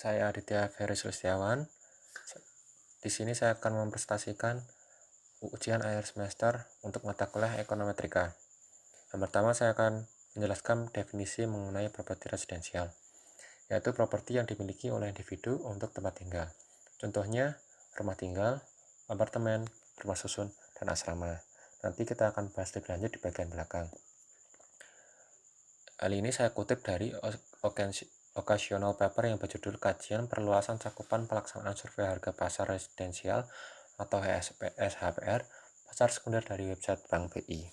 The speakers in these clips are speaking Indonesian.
saya Aditya Ferry Sulistiawan. Di sini saya akan mempresentasikan ujian akhir semester untuk mata kuliah ekonometrika. Yang pertama saya akan menjelaskan definisi mengenai properti residensial, yaitu properti yang dimiliki oleh individu untuk tempat tinggal. Contohnya rumah tinggal, apartemen, rumah susun, dan asrama. Nanti kita akan bahas lebih lanjut di bagian belakang. Hal ini saya kutip dari occasional paper yang berjudul Kajian Perluasan Cakupan Pelaksanaan Survei Harga Pasar Residensial atau SHPR Pasar Sekunder dari website Bank BI.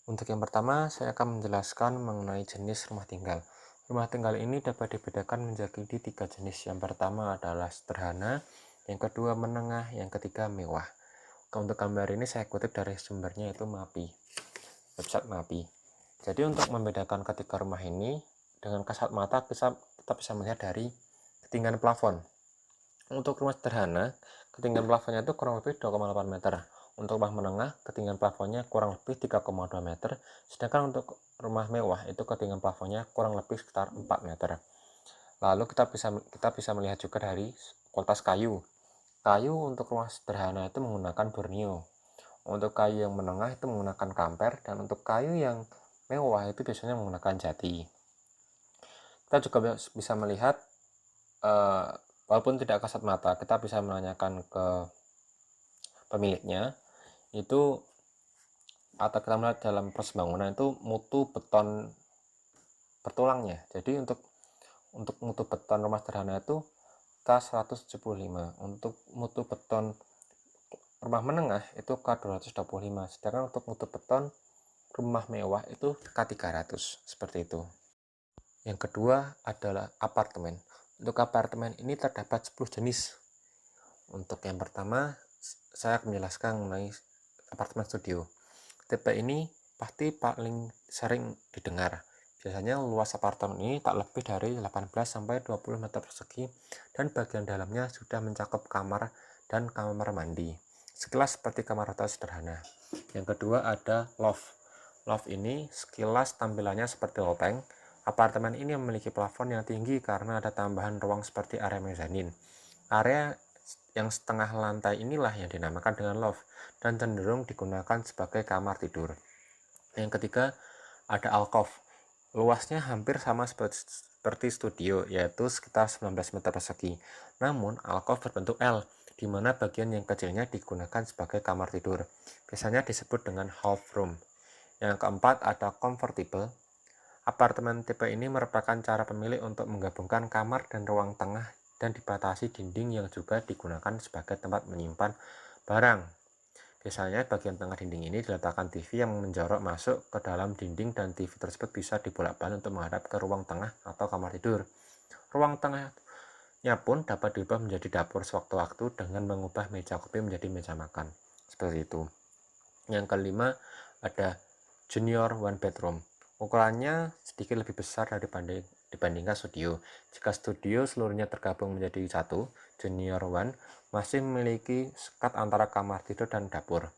Untuk yang pertama, saya akan menjelaskan mengenai jenis rumah tinggal. Rumah tinggal ini dapat dibedakan menjadi 3 jenis. Yang pertama adalah sederhana, yang kedua menengah, yang ketiga mewah. Untuk gambar ini saya kutip dari sumbernya itu MAPI, website MAPI. Jadi untuk membedakan ketiga rumah ini, dengan kasat mata kita bisa melihat dari ketinggian plafon. Untuk rumah sederhana, ketinggian plafonnya itu kurang lebih 2,8 meter. Untuk rumah menengah, ketinggian plafonnya kurang lebih 3,2 meter. Sedangkan untuk rumah mewah, itu ketinggian plafonnya kurang lebih sekitar 4 meter. Lalu kita bisa melihat juga dari kualitas kayu. Kayu untuk rumah sederhana itu menggunakan Borneo. Untuk kayu yang menengah itu menggunakan kamper, dan untuk kayu yang mewah itu biasanya menggunakan jati. Kita juga bisa melihat, walaupun tidak kasat mata, kita bisa menanyakan ke pemiliknya itu, atau kita melihat dalam proses bangunan itu mutu beton bertulangnya. Jadi untuk mutu beton rumah sederhana itu K175, untuk mutu beton rumah menengah itu K225, sedangkan untuk mutu beton rumah mewah itu K300, seperti itu. Yang kedua adalah apartemen. Untuk apartemen ini terdapat 10 jenis. Untuk yang pertama, saya akan menjelaskan mengenai apartemen studio. Tipe ini pasti paling sering didengar. Biasanya luas apartemen ini tak lebih dari 18-20 meter persegi, dan bagian dalamnya sudah mencakup kamar dan kamar mandi. Sekilas seperti kamar hotel sederhana. Yang kedua ada loft. Loft ini sekilas tampilannya seperti loteng. Apartemen ini memiliki plafon yang tinggi karena ada tambahan ruang seperti area mezanin. Area yang setengah lantai inilah yang dinamakan dengan loft dan cenderung digunakan sebagai kamar tidur. Yang ketiga ada alcove. Luasnya hampir sama seperti studio, yaitu sekitar 19 meter persegi. Namun alcove berbentuk L, di mana bagian yang kecilnya digunakan sebagai kamar tidur. Biasanya disebut dengan half room. Yang keempat ada convertible. Apartemen tipe ini merupakan cara pemilik untuk menggabungkan kamar dan ruang tengah dan dibatasi dinding yang juga digunakan sebagai tempat menyimpan barang. Biasanya bagian tengah dinding ini diletakkan TV yang menjorok masuk ke dalam dinding, dan TV tersebut bisa dibolak-balik untuk menghadap ke ruang tengah atau kamar tidur. Ruang tengahnya pun dapat diubah menjadi dapur sewaktu-waktu dengan mengubah meja kopi menjadi meja makan. Seperti itu. Yang kelima ada junior one bedroom. Ukurannya sedikit lebih besar dibandingkan studio. Jika studio seluruhnya tergabung menjadi satu, junior one masih memiliki sekat antara kamar tidur dan dapur.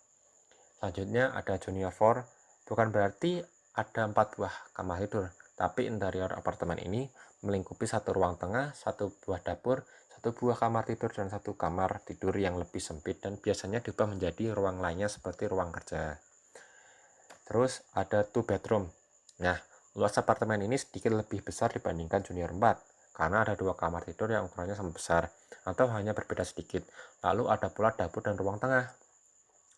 Selanjutnya ada junior 4. Bukan berarti ada 4 buah kamar tidur, tapi interior apartemen ini melingkupi satu ruang tengah, satu buah dapur, satu buah kamar tidur, dan satu kamar tidur yang lebih sempit dan biasanya diubah menjadi ruang lainnya seperti ruang kerja. Terus ada 2 bedroom. Nah, luas apartemen ini sedikit lebih besar dibandingkan junior 4 karena ada 2 kamar tidur yang ukurannya sama besar atau hanya berbeda sedikit. Lalu ada pula dapur dan ruang tengah.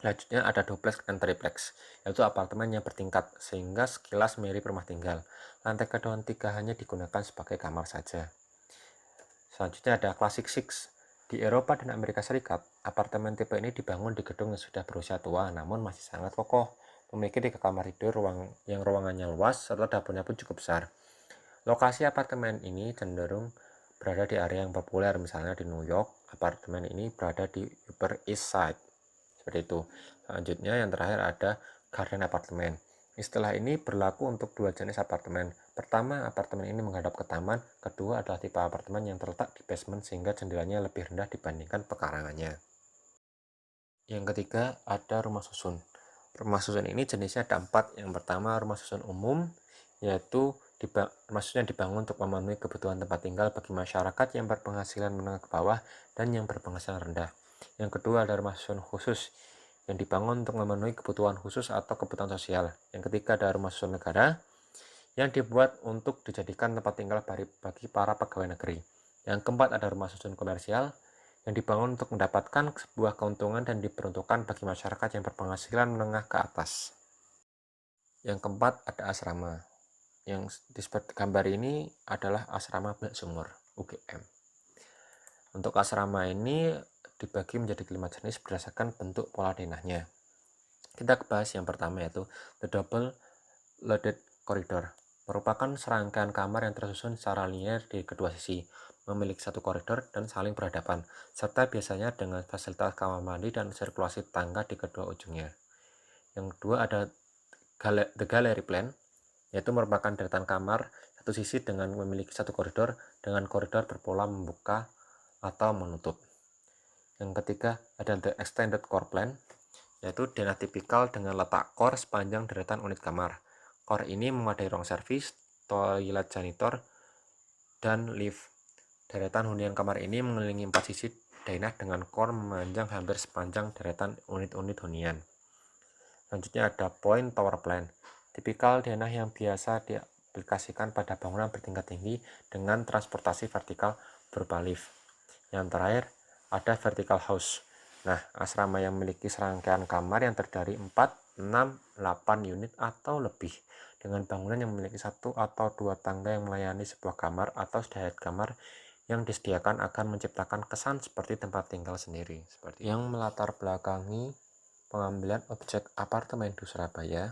Selanjutnya ada duplex dan triplex, yaitu apartemen yang bertingkat sehingga sekilas mirip rumah tinggal. Lantai kedua dan tiga hanya digunakan sebagai kamar saja. Selanjutnya ada classic six. Di Eropa dan Amerika Serikat, apartemen tipe ini dibangun di gedung yang sudah berusia tua namun masih sangat kokoh. Memiliki 3 kamar tidur yang ruangannya luas serta dapurnya pun cukup besar. Lokasi apartemen ini cenderung berada di area yang populer, misalnya di New York, apartemen ini berada di Upper East Side. Seperti itu. Selanjutnya yang terakhir ada garden apartemen. Istilah ini berlaku untuk 2 jenis apartemen. Pertama, apartemen ini menghadap ke taman. Kedua adalah tipe apartemen yang terletak di basement sehingga jendelanya lebih rendah dibandingkan pekarangannya. Yang ketiga ada rumah susun. Rumah susun ini jenisnya ada 4. Yang pertama rumah susun umum, yaitu maksudnya dibangun untuk memenuhi kebutuhan tempat tinggal bagi masyarakat yang berpenghasilan menengah ke bawah dan yang berpenghasilan rendah. Yang kedua ada rumah susun khusus yang dibangun untuk memenuhi kebutuhan khusus atau kebutuhan sosial. Yang ketiga ada rumah susun negara yang dibuat untuk dijadikan tempat tinggal bagi para pegawai negeri. Yang keempat ada rumah susun komersial yang dibangun untuk mendapatkan sebuah keuntungan dan diperuntukkan bagi masyarakat yang berpenghasilan menengah ke atas. Yang keempat ada asrama. Yang di gambar ini adalah asrama Bak Sumur UGM. Untuk asrama ini dibagi menjadi 5 jenis berdasarkan bentuk pola denahnya. Kita bahas yang pertama yaitu the double loaded corridor. Merupakan serangkaian kamar yang tersusun secara linear di kedua sisi, memiliki satu koridor dan saling berhadapan, serta biasanya dengan fasilitas kamar mandi dan sirkulasi tangga di kedua ujungnya. Yang kedua ada the gallery plan, yaitu merupakan deretan kamar satu sisi dengan memiliki satu koridor dengan koridor berpola membuka atau menutup. Yang ketiga ada the extended core plan, yaitu denah tipikal dengan letak core sepanjang deretan unit kamar. Core ini memadai ruang servis, toilet janitor, dan lift. Deretan hunian kamar ini mengelilingi 4 sisi denah dengan core memanjang hampir sepanjang deretan unit-unit hunian. Selanjutnya ada point tower plan, tipikal denah yang biasa diaplikasikan pada bangunan bertingkat tinggi dengan transportasi vertikal berupa lift. Yang terakhir ada vertical house. Nah, asrama yang memiliki serangkaian kamar yang terdiri 4, 6, 8 unit atau lebih dengan bangunan yang memiliki satu atau dua tangga yang melayani sebuah kamar atau sederet kamar yang disediakan akan menciptakan kesan seperti tempat tinggal sendiri. Seperti yang melatar belakangi pengambilan objek apartemen di Surabaya,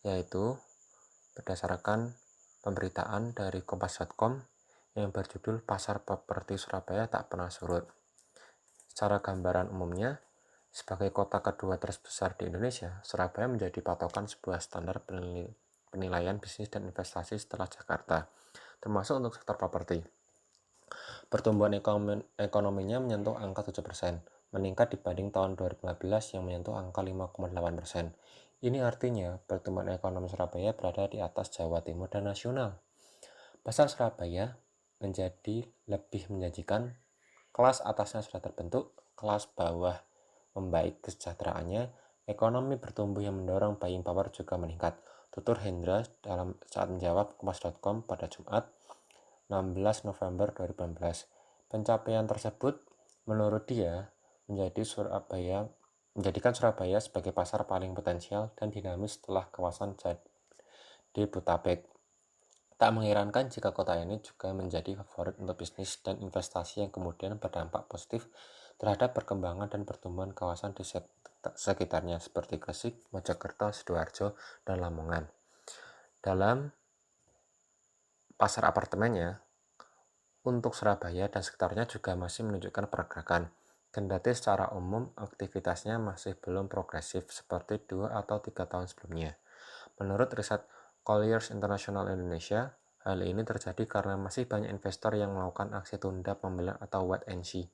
yaitu berdasarkan pemberitaan dari kompas.com yang berjudul Pasar Properti Surabaya Tak Pernah Surut. Secara gambaran umumnya, sebagai kota kedua terbesar di Indonesia, Surabaya menjadi patokan sebuah standar penilaian bisnis dan investasi setelah Jakarta, termasuk untuk sektor properti. Pertumbuhan ekonominya menyentuh angka 7%, meningkat dibanding tahun 2015 yang menyentuh angka 5,8%. Ini artinya pertumbuhan ekonomi Surabaya berada di atas Jawa Timur dan nasional. Pasar Surabaya menjadi lebih menjanjikan, kelas atasnya sudah terbentuk, kelas bawah membaik kesejahteraannya, ekonomi bertumbuh yang mendorong buying power juga meningkat. Tutur Hendra dalam saat menjawab kompas.com pada Jumat 16 November 2018. Pencapaian tersebut menurut dia menjadikan Surabaya sebagai pasar paling potensial dan dinamis setelah kawasan Jabodetabek. Tak mengherankan jika kota ini juga menjadi favorit untuk bisnis dan investasi yang kemudian berdampak positif terhadap perkembangan dan pertumbuhan kawasan di sekitarnya seperti Gresik, Mojokerto, Sidoarjo, dan Lamongan. Dalam pasar apartemennya, untuk Surabaya dan sekitarnya juga masih menunjukkan pergerakan. Kendati secara umum aktivitasnya masih belum progresif seperti 2 atau 3 tahun sebelumnya. Menurut riset Colliers International Indonesia, hal ini terjadi karena masih banyak investor yang melakukan aksi tunda pembelian atau wait and see.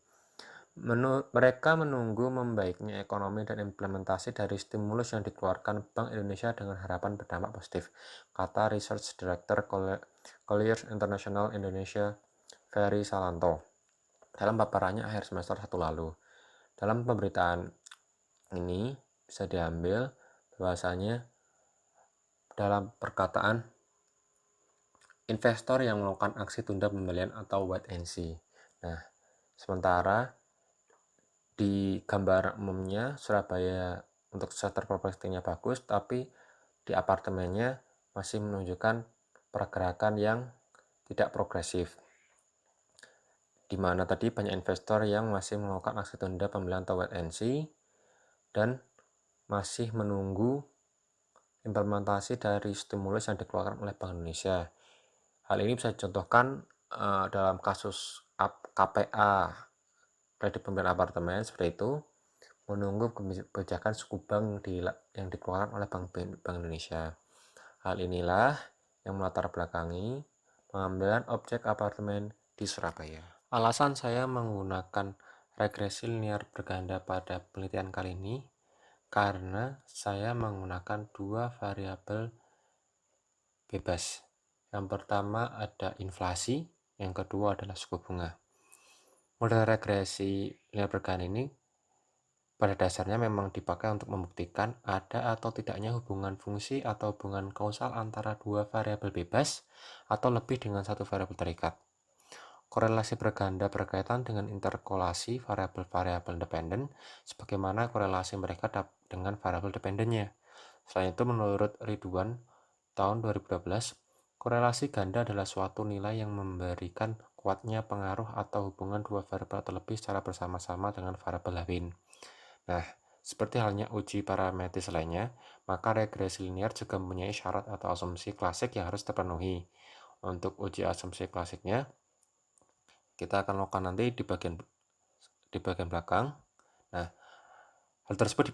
Mereka menunggu membaiknya ekonomi dan implementasi dari stimulus yang dikeluarkan Bank Indonesia dengan harapan berdampak positif, kata Research Director Colliers International Indonesia, Ferry Salanto, dalam paparannya akhir semester 1 lalu. Dalam pemberitaan ini bisa diambil bahwasanya dalam perkataan investor yang melakukan aksi tunda pembelian atau wait and see. Nah, sementara di gambar umumnya Surabaya untuk sektor propertinya bagus, tapi di apartemennya masih menunjukkan pergerakan yang tidak progresif, di mana tadi banyak investor yang masih melakukan aksi tunda pembelian atau wait and see dan masih menunggu implementasi dari stimulus yang dikeluarkan oleh Bank Indonesia. Hal ini bisa dicontohkan dalam kasus KPA, kredit pembelian apartemen seperti itu, menunggu kebijakan suku bank yang dikeluarkan oleh Bank Indonesia. Hal inilah yang melatar belakangi pengambilan objek apartemen di Surabaya. Alasan saya menggunakan regresi linear berganda pada penelitian kali ini karena saya menggunakan dua variabel bebas. Yang pertama ada inflasi, yang kedua adalah suku bunga. Model regresi linear berkelan ini pada dasarnya memang dipakai untuk membuktikan ada atau tidaknya hubungan fungsi atau hubungan kausal antara dua variabel bebas atau lebih dengan satu variabel terikat. Korelasi berganda berkaitan dengan interkolasi variabel-variabel dependen, sebagaimana korelasi mereka dengan variabel dependennya. Selain itu, menurut Ridwan tahun 2012, korelasi ganda adalah suatu nilai yang memberikan kuatnya pengaruh atau hubungan dua variabel atau lebih secara bersama-sama dengan variabel lain. Nah, seperti halnya uji parametris lainnya, maka regresi linear juga mempunyai syarat atau asumsi klasik yang harus terpenuhi. Untuk uji asumsi klasiknya, kita akan lakukan nanti di bagian belakang. Nah, hal tersebut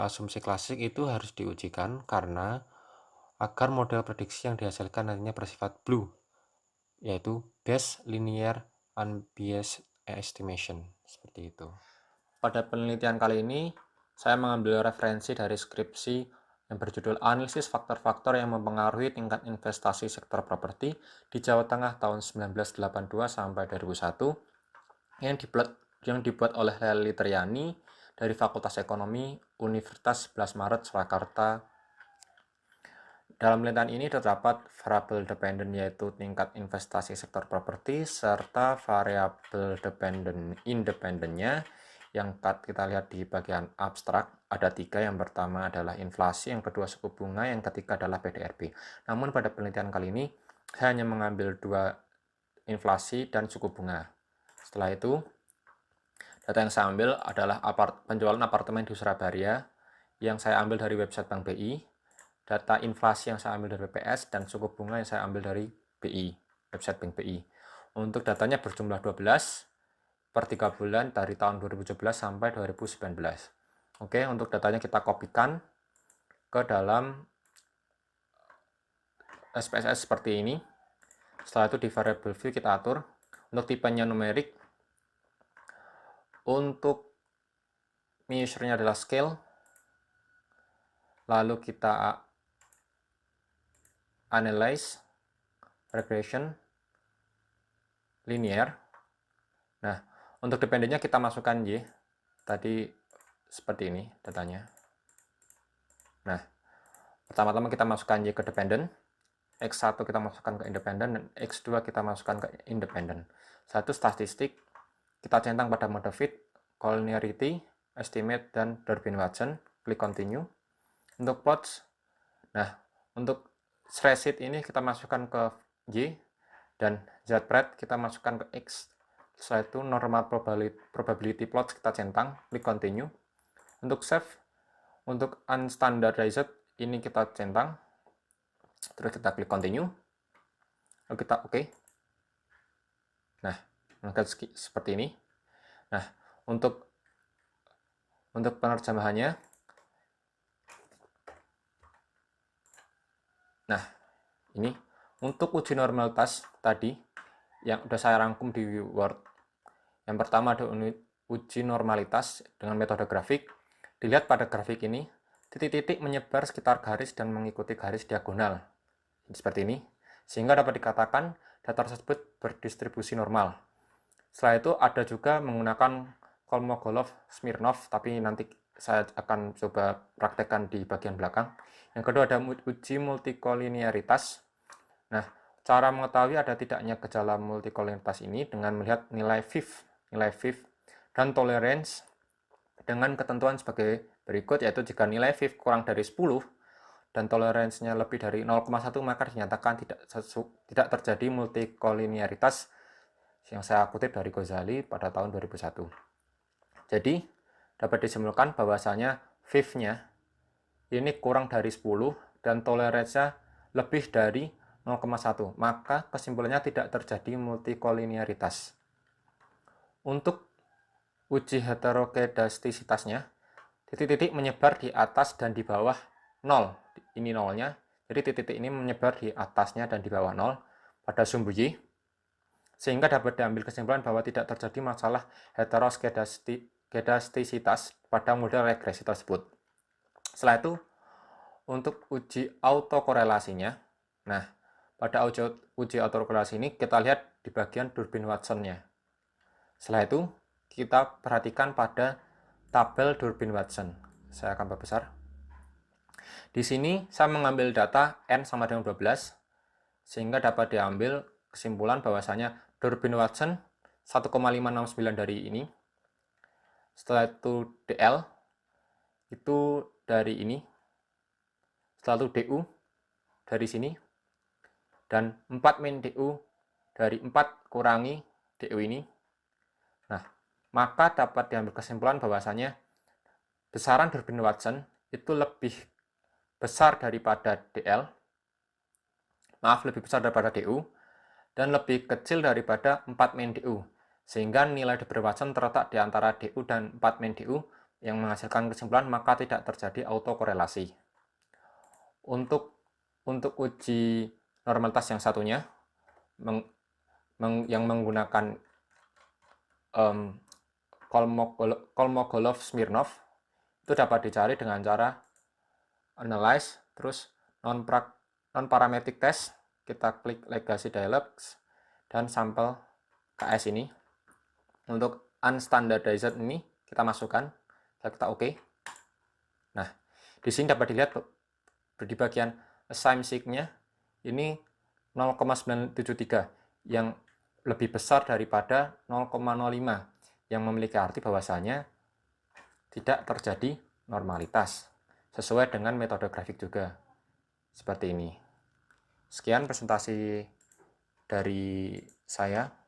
asumsi klasik itu harus diujikan karena agar model prediksi yang dihasilkan nantinya bersifat blue, yaitu Bayes linear unbiased estimation, seperti itu. Pada penelitian kali ini, saya mengambil referensi dari skripsi yang berjudul Analisis Faktor-Faktor yang Mempengaruhi Tingkat Investasi Sektor Properti di Jawa Tengah tahun 1982 sampai 2001 yang dibuat oleh Lely Triani dari Fakultas Ekonomi Universitas 11 Maret Surakarta. Dalam penelitian ini terdapat variabel dependen yaitu tingkat investasi sektor properti serta variabel dependen independennya yang kita lihat di bagian abstrak. Ada 3, yang pertama adalah inflasi, yang kedua suku bunga, yang ketiga adalah PDRB. Namun pada penelitian kali ini saya hanya mengambil 2, inflasi dan suku bunga. Setelah itu data yang saya ambil adalah penjualan apartemen di Surabaya yang saya ambil dari website Bank BI, data inflasi yang saya ambil dari BPS, dan suku bunga yang saya ambil dari BI, website Bank BI. Untuk datanya berjumlah 12 per 3 bulan dari tahun 2017 sampai 2019. Oke, untuk datanya kita kopikan ke dalam SPSS seperti ini. Setelah itu di variable view kita atur untuk tipenya numerik. Untuk measure-nya adalah scale. Lalu kita analyze, regression, linear. Nah, untuk dependennya kita masukkan Y. Tadi seperti ini datanya. Nah, pertama-tama kita masukkan Y ke dependent. X1 kita masukkan ke independen, dan X2 kita masukkan ke independen. Satu statistik, kita centang pada mode fit, collinearity, estimate, dan Durbin-Watson. Klik continue. Untuk plots, nah, untuk spreadsheet ini kita masukkan ke Y, dan Z-spread kita masukkan ke X. Setelah itu normal probability plots kita centang, klik continue. Untuk save, untuk unstandardized ini kita centang, terus kita klik continue, lalu kita oke. Nah, seperti ini. Nah, untuk penerjemahannya, nah ini untuk uji normalitas tadi yang sudah saya rangkum di Word. Yang pertama ada uji normalitas dengan metode grafik. Dilihat pada grafik ini, titik-titik menyebar sekitar garis dan mengikuti garis diagonal. Seperti ini. Sehingga dapat dikatakan data tersebut berdistribusi normal. Setelah itu ada juga menggunakan Kolmogorov-Smirnov, tapi nanti saya akan coba praktekkan di bagian belakang. Yang kedua ada uji multikolinearitas. Nah, cara mengetahui ada tidaknya gejala multikolinearitas ini dengan melihat nilai fifth, dan tolerance dengan ketentuan sebagai berikut, yaitu jika nilai fifth kurang dari 10 dan toleransinya lebih dari 0,1 maka dinyatakan tidak terjadi multikolinearitas, yang saya kutip dari Ghazali pada tahun 2001. Jadi dapat disimpulkan bahwasanya fifth-nya ini kurang dari 10 dan toleransinya lebih dari 0,1, maka kesimpulannya tidak terjadi multikolinearitas. Untuk uji heterokedastisitasnya, titik-titik menyebar di atas dan di bawah 0. Ini nolnya. Jadi titik-titik ini menyebar di atasnya dan di bawah 0 pada sumbu Y, sehingga dapat diambil kesimpulan bahwa tidak terjadi masalah heterokedastisitas pada model regresi tersebut. Setelah itu, untuk uji autokorelasinya, nah pada uji autokorelasi ini kita lihat di bagian Durbin Watson-nya. Setelah itu kita perhatikan pada tabel Durbin Watson. Saya akan perbesar. Di sini saya mengambil data N sama dengan 12, sehingga dapat diambil kesimpulan bahwasanya Durbin Watson 1,569 dari ini. Setelah itu DL itu dari ini. Setelah itu DU dari sini. Dan 4 min DU dari 4 kurangi DU ini. Nah, maka dapat diambil kesimpulan bahwasanya besaran Durbin Watson itu lebih besar daripada DL, lebih besar daripada DU, dan lebih kecil daripada 4 min DU, sehingga nilai Durbin Watson terletak di antara DU dan 4 min DU yang menghasilkan kesimpulan maka tidak terjadi autokorelasi. Untuk uji normalitas yang satunya, yang menggunakan Kolmogorov-Smirnov, itu dapat dicari dengan cara analyze, terus non-parametric test, kita klik legacy dialogs, dan sampel KS ini. Untuk unstandardized ini kita masukkan, kita OK. Nah, di sini dapat dilihat di bagian assign sig-nya ini 0,973 yang lebih besar daripada 0,05 yang memiliki arti bahwasanya tidak terjadi normalitas sesuai dengan metode grafik juga seperti ini. Sekian presentasi dari saya.